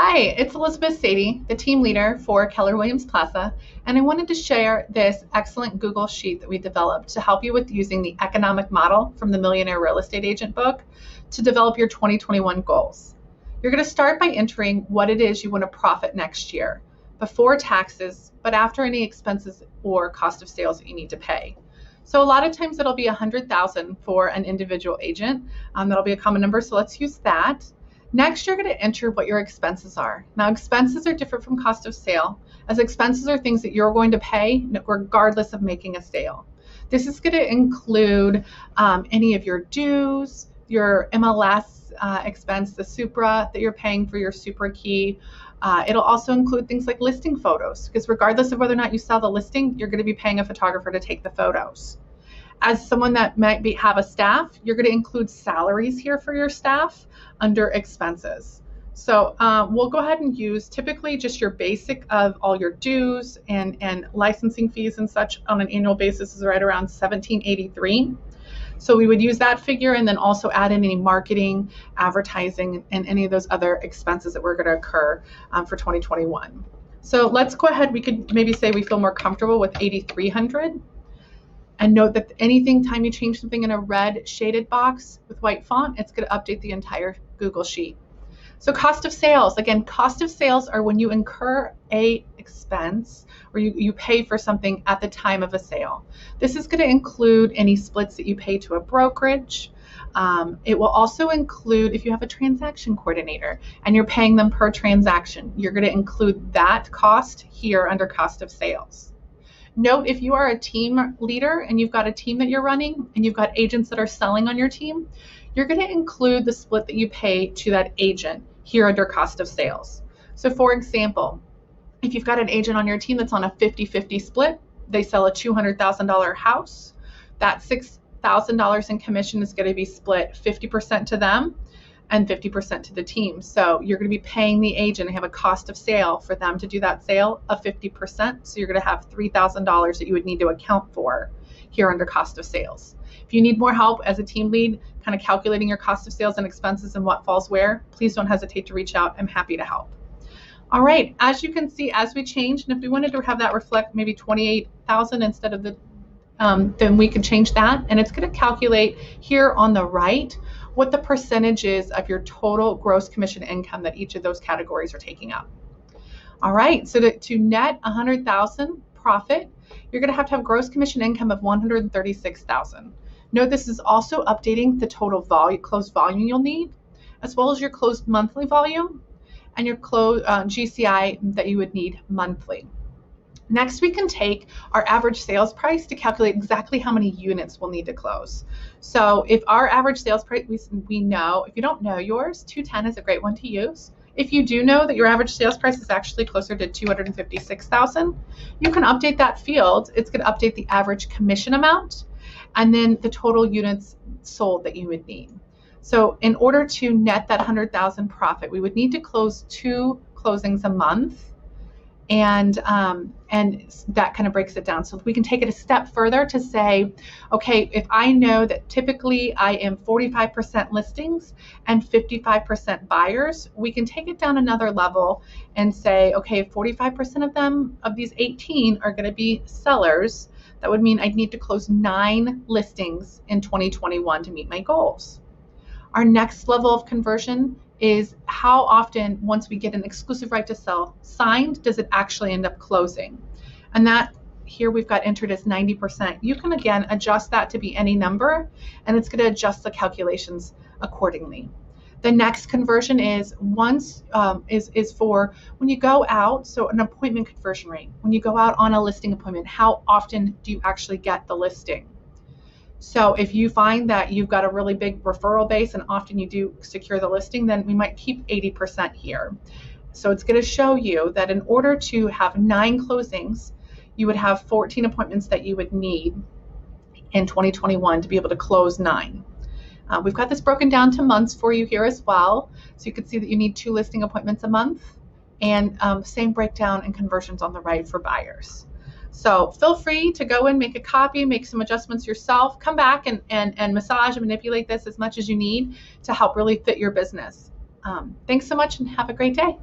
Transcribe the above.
Hi, it's Elizabeth Sadie, the team leader for Keller Williams Plaza, and I wanted to share this excellent Google Sheet that we developed to help you with using the economic model from the Millionaire Real Estate Agent book to develop your 2021 goals. You're going to start by entering what it is you want to profit next year, before taxes, but after any expenses or cost of sales that you need to pay. So a lot of times it'll be $100,000 for an individual agent. That'll be a common number, so let's use that. Next, you're going to enter what your expenses are. Now, expenses are different from cost of sale, as expenses are things that you're going to pay regardless of making a sale. This is going to include any of your dues, your MLS expense, the Supra that you're paying for your Supra key. It'll also include things like listing photos, because regardless of whether or not you sell the listing, you're going to be paying a photographer to take the photos. As someone that might have a staff, you're going to include salaries here for your staff under expenses. So we'll go ahead and use typically just your basic of all your dues and licensing fees and such on an annual basis is right around $1,783. So we would use that figure and then also add in any marketing, advertising, and any of those other expenses that were going to occur for 2021. So let's go ahead. We could maybe say we feel more comfortable with $8,300. And note that anything time you change something in a red shaded box with white font, it's going to update the entire Google Sheet. So cost of sales, again, cost of sales are when you incur a expense or you pay for something at the time of a sale. This is going to include any splits that you pay to a brokerage. It will also include if you have a transaction coordinator and you're paying them per transaction, you're going to include that cost here under cost of sales. Note, if you are a team leader and you've got a team that you're running and you've got agents that are selling on your team, you're going to include the split that you pay to that agent here under cost of sales. So for example, if you've got an agent on your team that's on a 50-50 split, they sell a $200,000 house, that $6,000 in commission is going to be split 50% to them and 50% to the team. So you're going to be paying the agent and have a cost of sale for them to do that sale of 50%. So you're going to have $3,000 that you would need to account for here under cost of sales. If you need more help as a team lead, kind of calculating your cost of sales and expenses and what falls where, please don't hesitate to reach out. I'm happy to help. All right, as you can see, as we change, and if we wanted to have that reflect maybe 28,000 instead of the, then we could change that. And it's going to calculate here on the right what the percentage is of your total gross commission income that each of those categories are taking up. All right, so to net 100,000 profit, you're going to have gross commission income of 136,000. Note this is also updating the total volume, closed volume you'll need, as well as your closed monthly volume and your closed GCI that you would need monthly. Next, we can take our average sales price to calculate exactly how many units we'll need to close. So if our average sales price, we know, if you don't know yours, 210 is a great one to use. If you do know that your average sales price is actually closer to 256,000, you can update that field. It's going to update the average commission amount and then the total units sold that you would need. So in order to net that 100,000 profit, we would need to close 2 closings a month. And that kind of breaks it down. So we can take it a step further to say, okay, if I know that typically I am 45% listings and 55% buyers, we can take it down another level and say, okay, if 45% of them, of these 18 are going to be sellers, that would mean I'd need to close 9 listings in 2021 to meet my goals. Our next level of conversion is how often, once we get an exclusive right to sell signed, does it actually end up closing? And that here we've got entered as 90%. You can again adjust that to be any number, and it's going to adjust the calculations accordingly. The next conversion is is for when you go out, so an appointment conversion rate. When you go out on a listing appointment, how often do you actually get the listing? So if you find that you've got a really big referral base and often you do secure the listing, then we might keep 80% here. So it's going to show you that in order to have 9 closings, you would have 14 appointments that you would need in 2021 to be able to close 9. We've got this broken down to months for you here as well. So you can see that you need 2 listing appointments a month, and same breakdown and conversions on the right for buyers. So feel free to go in, make a copy, make some adjustments yourself, come back and massage and manipulate this as much as you need to help really fit your business. Thanks so much and have a great day.